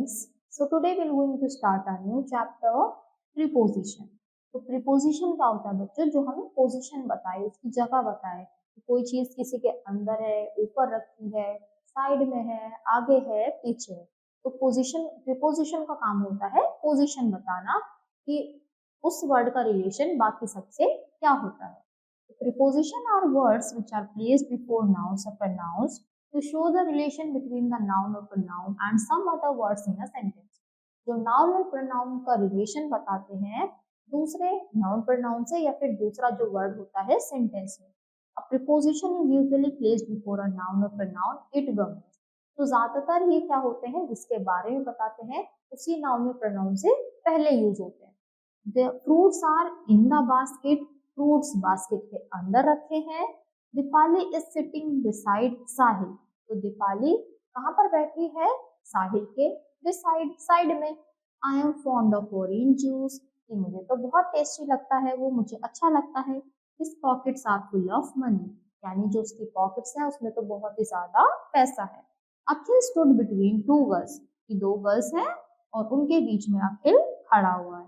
friends. So today we're going to start a new chapter, preposition. तो preposition क्या होता है बच्चों? जो हमें पोजीशन बताए, उसकी जगह बताए, कोई चीज किसी के अंदर है, ऊपर रखी है, साइड में है, आगे है, पीछे है। तो पोजीशन, प्रीपोजिशन का काम होता है पोजीशन बताना कि उस वर्ड का रिलेशन बाकी सबसे क्या होता है। Preposition are words which are placed before nouns or pronouns to show the relation between the noun or pronoun and some other words in a sentence. जो noun और pronoun का relation बताते हैं दूसरे noun pronoun से या फिर दूसरा जो word होता है sentence में. A preposition is usually placed before a noun or pronoun it governs. तो ज्यादातर ये क्या होते हैं जिसके बारे में बताते हैं उसी noun और pronoun से पहले यूज होते हैं. The fruits are in the basket. Fruits basket के अंदर रखे हैं. दीपाली इज सिटिंग बिसाइड साहिल. तो दीपाली कहाँ पर बैठी है? साहिल के बिसाइड, साइड में. I am fond of orange juice. कि मुझे तो बहुत टेस्टी लगता है, वो मुझे अच्छा लगता है. His pockets are full of money. यानी जो उसकी पॉकेट्स हैं उसमें तो बहुत ही ज्यादा पैसा है. अखिल स्टूड बिटवीन टू गर्ल्स. कि दो गर्ल्स हैं और उनके बीच में अखिल खड़ा हुआ है.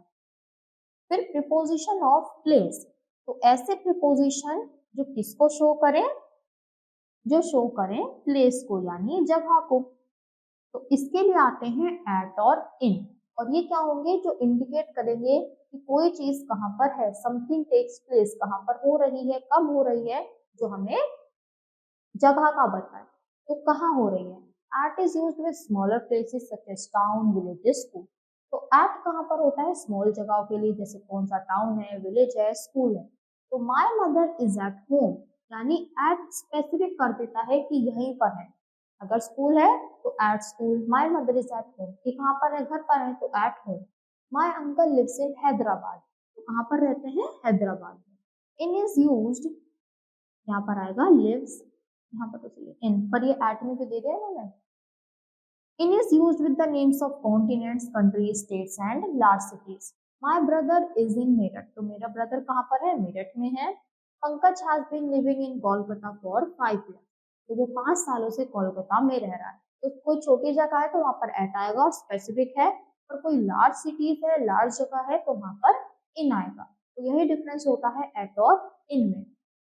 फिर प्रीपोजिशन ऑफ प्लेस. तो ऐसे प्रीपोजिशन जो किसको शो करें? जो शो करें प्लेस को यानी जगह को. तो इसके लिए आते हैं एट और इन. और ये क्या होंगे? जो इंडिकेट करेंगे कि कोई चीज कहाँ पर है, समथिंग टेक्स प्लेस, कहाँ पर हो रही है, कब हो रही है, जो हमें जगह का बताए. तो कहाँ हो रही है? At is used with smaller places such as town, villages, school. तो एट कहाँ पर होता है? स्मॉल जगहों के लिए, जैसे कौन सा टाउन है, विलेज है, स्कूल है. तो my mother is at home. यानी एट स्पेसिफिक कर देता है कि यहीं पर है. अगर स्कूल है तो at school. My mother is at home कि कहाँ पर है? घर पर है तो at home. My uncle lives in Hyderabad. तो कहाँ पर रहते हैं? हैदराबाद में. इन इज यूज्ड, यहाँ पर आएगा लिव्स, यहाँ पर तो चाहिए इन, पर ये एट में जो दे दिया इन्होंने. In is used with the names of continents, countries, states and large cities. My brother is in Meerut. तो मेरा ब्रदर कहाँ पर है? मेरठ में है. Pankaj has been living in Kolkata for 5 years. तो वो 5 सालों से कोलकाता में रह रहा है. तो कोई छोटी जगह है तो वहां पर एट आएगा और स्पेसिफिक है, और कोई लार्ज सिटीज है, लार्ज जगह है तो वहां पर इन आएगा. तो यही डिफरेंस होता है एट और इन में.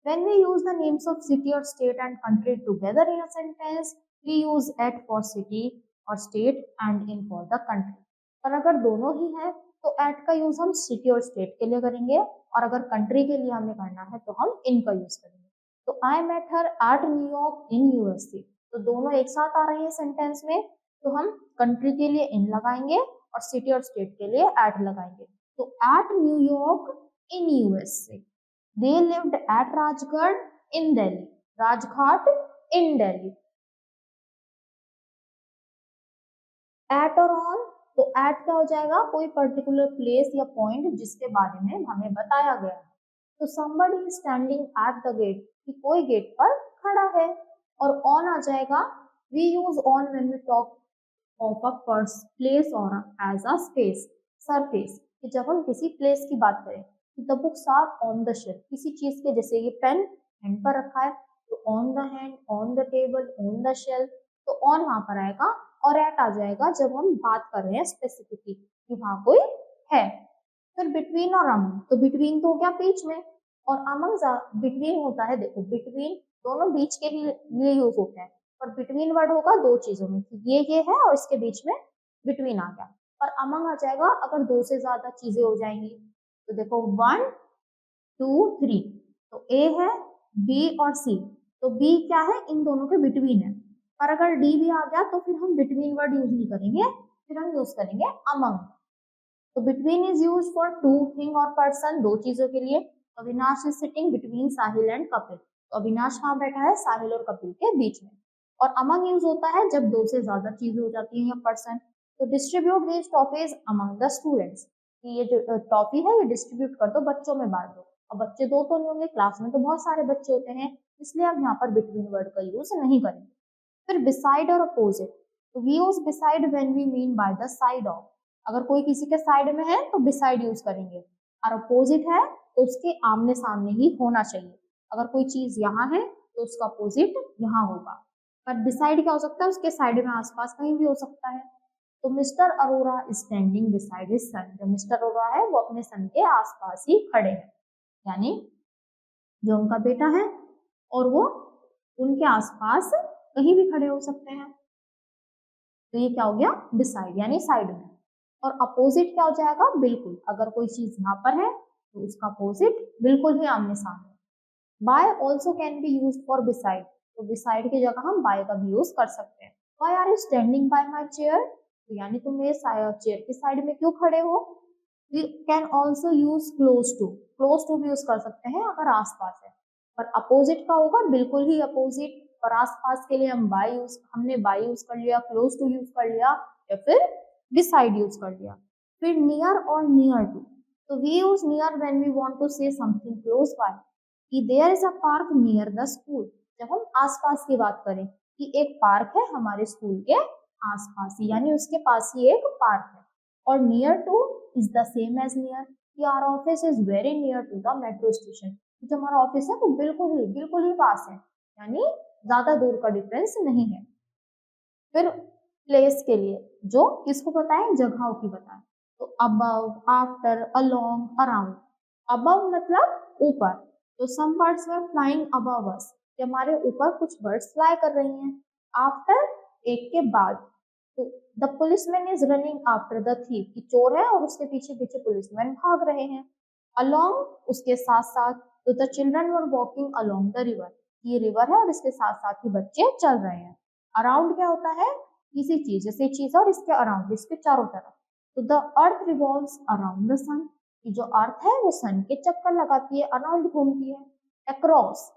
When we use the names of city or state and country together in a sentence, we use at for city or state and in for the country. पर अगर दोनों ही है तो at का यूज हम सिटी और स्टेट के लिए करेंगे, और अगर कंट्री के लिए हमें करना है तो हम in का यूज करेंगे. तो I met her at New York in USA. तो दोनों एक साथ आ रहे हैं सेंटेंस में, तो हम कंट्री के लिए in लगाएंगे और सिटी और स्टेट के लिए at लगाएंगे. तो at New York in USA. They lived at Rajgarh in Delhi. Rajghat in Delhi. At और on, तो at क्या हो जाएगा? कोई पर्टिकुलर प्लेस या पॉइंट जिसके बारे में हमें बताया गया है. तो somebody is standing at the gate, कि कोई गेट पर खड़ा है. और on आ जाएगा. We use on when we talk of a place or as a space, surface. कि जब हम किसी प्लेस की बात करें. The books are on the shelf. किसी चीज के, जैसे ये पेन हैंड पर रखा है तो on the hand, on the table, on the shelf. तो ऑन वहां पर आएगा और एट आ जाएगा जब हम बात कर रहे हैं स्पेसिफिकली कि वहां कोई है. फिर बिटवीन और अमंग. तो बिटवीन तो हो गया बीच में, और अमंग बिटवीन होता है. देखो बिटवीन दोनों बीच के लिए यूज होते हैं, पर बिटवीन वर्ड होगा दो चीजों में, ये है और इसके बीच में बिटवीन आ गया. और अमंग आ जाएगा अगर दो से ज्यादा चीजें हो जाएंगी. तो देखो 1 2 3. तो ए है, बी और सी. तो बी क्या है? इन दोनों के बिटवीन है. पर अगर डी भी आ गया तो फिर हम बिटवीन वर्ड यूज नहीं करेंगे, फिर हम यूज करेंगे अमंग. तो between is use for two thing और पर्सन, दो चीजों के लिए. Avinash is sitting between Sahil and Kapil. तो अविनाश कहाँ बैठा है? साहिल और कपिल के बीच में. और अमंग यूज होता है जब दो से ज्यादा चीजें हो जाती हैं या पर्सन. तो distribute these toffees among the students. कि ये जो टॉफी है ये डिस्ट्रीब्यूट कर दो, बच्चों में बांट दो. अब बच्चे दो तो नहीं होंगे, क्लास में तो बहुत सारे बच्चे होते हैं, इसलिए हम यहाँ पर बिटवीन वर्ड का यूज नहीं करेंगे. फिर बिसाइड और अपोजिट. तो we use beside when we mean by the side of. अगर कोई किसी के साइड में है तो बिसाइड यूज करेंगे, और अपोजिट है तो उसके आमने सामने ही होना चाहिए. अगर कोई चीज यहाँ है तो उसका अपोजिट यहाँ होगा. पर बिसाइड क्या हो सकता है? उसके साइड में, आसपास कहीं भी हो सकता है. तो mister Arora is standing beside his son, जो मिस्टर अरोरा है वो अपने सन के आसपास ही खड़े हैं, यानी जो उनका बेटा है और वो उनके आसपास कहीं भी खड़े हो सकते हैं। तो ये क्या हो गया, बिसाइड यानी साइड में। और अपोजिट क्या हो जाएगा, बिल्कुल। अगर कोई चीज यहाँ पर है तो उसका अपोजिट बिल्कुल ही आमने सामने। By also can be use for beside, तो बिसाइड की जगह हम बाय का भी यूज कर सकते हैं। Why are you standing by my chair, तो यानी तुम मेरे चेयर की साइड में क्यों खड़े हो। We can also use close to भी यूज कर सकते हैं अगर आसपास है, पर अपोजिट का होगा बिल्कुल ही अपोजिट। और आसपास के लिए हमने बाय यूज कर लिया, क्लोज टू यूज कर लिया, या फिर बिसाइड यूज कर लिया। फिर नियर और नियर टू, तो we use near when we want to say something close by, कि there is a park near the school, जब हम आसपास की बात करें कि एक पार्क है हमारे स्कूल के आसपास ही, यानी उसके पास ही एक पार्क है। और near to is the same as near, कि our office is very near to the metro station, जो हमारा ऑफिस है वो बिल्कुल ही पास है, यानी ज्यादा दूर का डिफरेंस नहीं है। फिर प्लेस के लिए जो किसको बताएं, जगहों की बताएं, तो above, after, along, around. Above मतलब ऊपर, तो some birds were flying above us, कि हमारे ऊपर कुछ बर्ड्स फ्लाई कर रही हैं। आफ्टर, एक के बाद, तो the policeman is running after the thief, कि चोर है और उसके पीछे पीछे पुलिसमैन भाग रहे हैं। अलोंग, उसके साथ साथ, तो the children were walking along the river, ये रिवर है और इसके साथ साथ ही बच्चे चल रहे हैं। अराउंड क्या होता है, किसी चीज, जैसे चीज और इसके अराउंड, इसके चारों तरफ। तो the earth revolves around the sun, कि जो अर्थ है वो सन के चक्कर लगाती है, अराउंड घूमती है। अक्रॉस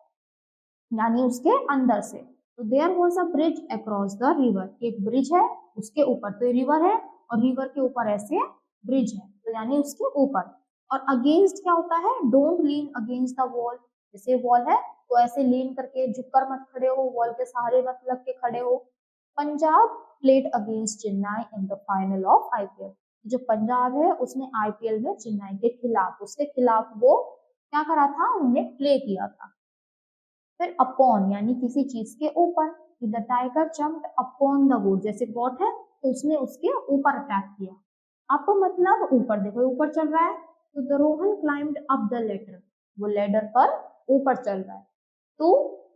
यानी उसके अंदर से, तो there was a bridge across the river, एक ब्रिज है उसके ऊपर, तो रिवर है और रिवर के ऊपर ऐसे ब्रिज है, तो यानी उसके ऊपर। और अगेंस्ट क्या होता है, don't lean against the wall, जैसे वॉल है तो ऐसे लीन करके झुककर मत खड़े हो, वॉल के सहारे मत लग के खड़े हो। Punjab played against Chennai in the final of IPL, जो पंजाब है उसने आईपीएल में चेन्नई के खिलाफ, उसके खिलाफ वो क्या करा था, उन्हें प्ले किया था। फिर अपॉन यानी किसी चीज के ऊपर, the tiger jumped upon the goat, जैसे गोट है तो उसने उसके ऊपर अटैक किया। अप मतलब ऊपर, देखो ऊपर चल रहा है, तो the Rohan climbed up the ladder, वो लेडर पर ऊपर चल रहा है। तो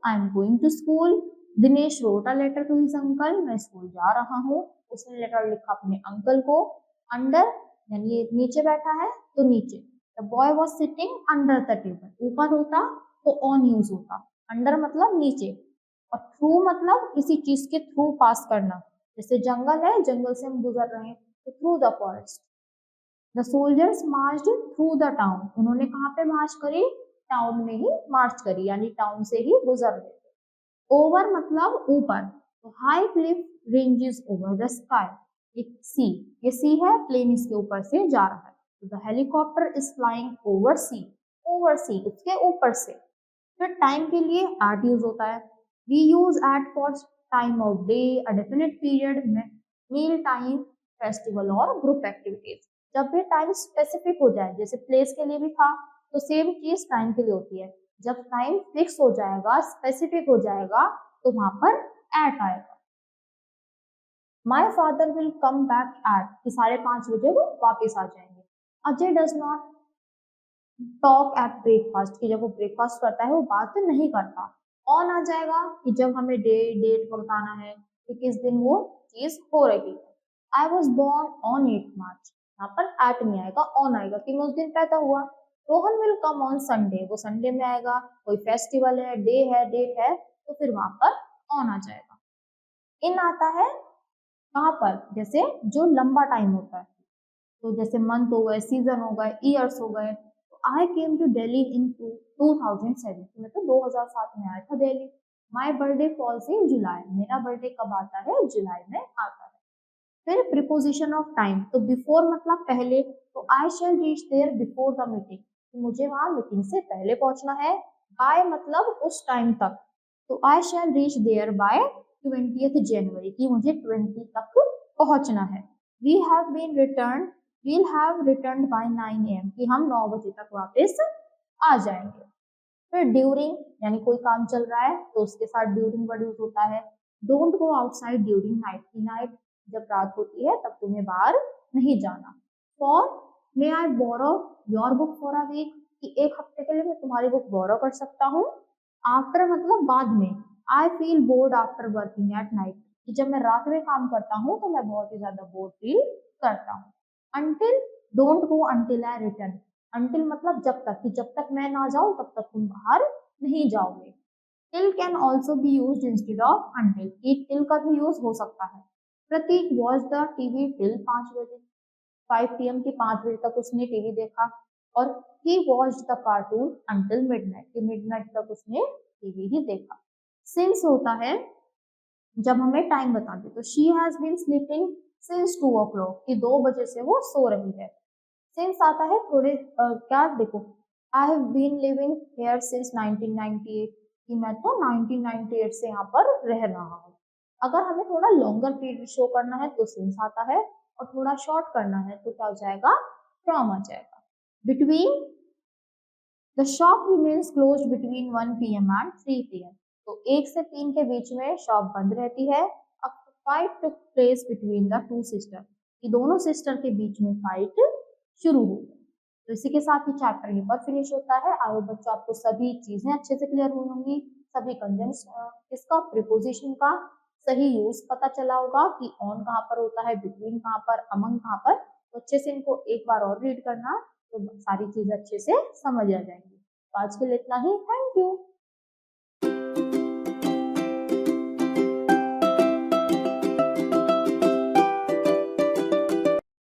I am going to school, Dinesh wrote a letter to his uncle, मैं स्कूल जा रहा हूँ, उसने लेटर लिखा अपने अंकल को। अंडर यानी नीचे बैठा है तो नीचे, the boy was sitting under the table, ऊपर होता तो ऑन यूज होता, अंडर मतलब नीचे। और थ्रू मतलब किसी चीज के थ्रू पास करना, जैसे जंगल है, जंगल से हम गुजर रहे हैं तो through the forest. The soldiers marched through the town, उन्होंने कहाँ पे मार्च करी, टाउन में ही मार्च करी, यानी टाउन से ही गुजर रहे थे। ओवर मतलब ऊपर, तो high Cliff ranges over the sky, एक सी, ये सी है, प्लेन इसके ऊपर से जा रहा है, तो the helicopter is flying over sea उसके ऊपर से। फिर टाइम के लिए एट यूज होता है, we use at for time of day, a definite period में, मील टाइम, फेस्टिवल और ग्रुप एक्टिविटीज। जब भी टाइम स्पेसिफिक हो जाए, जैसे प्लेस के लिए भी था तो सेम चीज टाइम के लिए होती है, जब टाइम फिक्स हो जाएगा, स्पेसिफिक हो जाएगा, तो वहां पर एट आएगा। My father will come back at, कि 5:30 वो वापिस आ जाएंगे। Ajay does not talk eight breakfast, की जब वो ब्रेकफास्ट करता है वो बात नहीं करता। ऑन आ जाएगा कि जब हमें डेट बताना है कि किस दिन वो चीज हो रही है। आई वॉज बोर्न ऑन 8 मार्च, यहाँ पर एट नहीं आएगा, ऑन आएगा कि मैं उस दिन पैदा हुआ। Rohan will come on Sunday, वो संडे में आएगा, कोई फेस्टिवल है, डे है, डेट है, तो फिर वहां पर ऑन आ जाएगा। इन आता है कहाँ पर, जैसे जो लंबा टाइम होता है, तो जैसे मंथ हो गए, सीजन हो गए, ईयर्स हो गए। तो आई केम टू दिल्ली इन 2007, मैं तो 2007 में आया था Delhi. My birthday falls in July, मेरा बर्थडे कब आता है, जुलाई में आता है। फिर प्रीपोजिशन ऑफ टाइम, तो बिफोर मतलब पहले, तो I shall reach there before the meeting, तो मुझे वहां मीटिंग से पहले पहुंचना है। बाय मतलब उस टाइम तक, तो I shall reach there by 20th January, की मुझे 20 तक पहुंचना है। We have been return, we'll have return by 9 AM, कि हम 9 बजे तक वापस आ जाएंगे। फिर ड्यूरिंग यानी कोई काम चल रहा है तो उसके साथ ड्यूरिंग वर्ड यूज होता है। Don't go outside during night, की नाइट जब रात होती है तब तुम्हें बाहर नहीं जाना। For may I borrow your book for a week, कि एक हफ्ते के लिए मैं तुम्हारी बुक बोरो कर सकता हूँ। आफ्टर मतलब बाद में। I feel bored after working at night, कि जब मैं रात में काम करता हूँ तो मैं बहुत ही ज्यादा बोर फील करता हूँ। Until don't go until I return, until मतलब जब तक, कि जब तक मैं ना जाऊं तब तक तुम बाहर नहीं जाओगे। Till can also be use instead of until, कि टिल का भी यूज हो सकता है। प्रतीक वॉच द टीवी टिल 5 बजे, 5 PM की 5 बजे तक उसने टीवी देखा। और he watch the cartoon until midnight, कि मिडनाइट तक उसने टीवी ही देखा। सिंस होता है जब हमें टाइम बता दे, तो she has been sleeping since 2 o'clock, कि 2 बजे से वो सो रही है। सिंस आता है थोड़े क्या देखो, I have been living here since 1998, कि मैं तो 1998 से यहाँ पर रह रहा हूँ। अगर हमें थोड़ा लॉन्गर पीरियड शो करना है तो सिंस आता है, और थोड़ा शॉर्ट करना है तो क्या हो जाएगा, फ्रॉम आ जाएगा। Between the shop remains closed between 1 PM and 3 PM, तो 1 से 3 के बीच में शॉप बंद रहती है। A fight took place between the two sister, कि दोनों सिस्टर के बीच में फाइट शुरू हो गई। तो इसी के साथ ही चैप्टर यहाँ पर फिनिश होता है। आई होप बच्चों आपको सभी चीजें अच्छे से क्लियर हुई होंगी, सभी कंजंक्शन इसका प्रीपोजिशन का सही यूज पता चला होगा कि ऑन कहाँ पर होता है, बिटवीन कहाँ पर, अमंग कहाँ पर। तो अच्छे से इनको एक बार और रीड करना, तो सारी चीजें अच्छे से समझ आ जाएंगी। तो आज के लिए इतना ही, थैंक यू।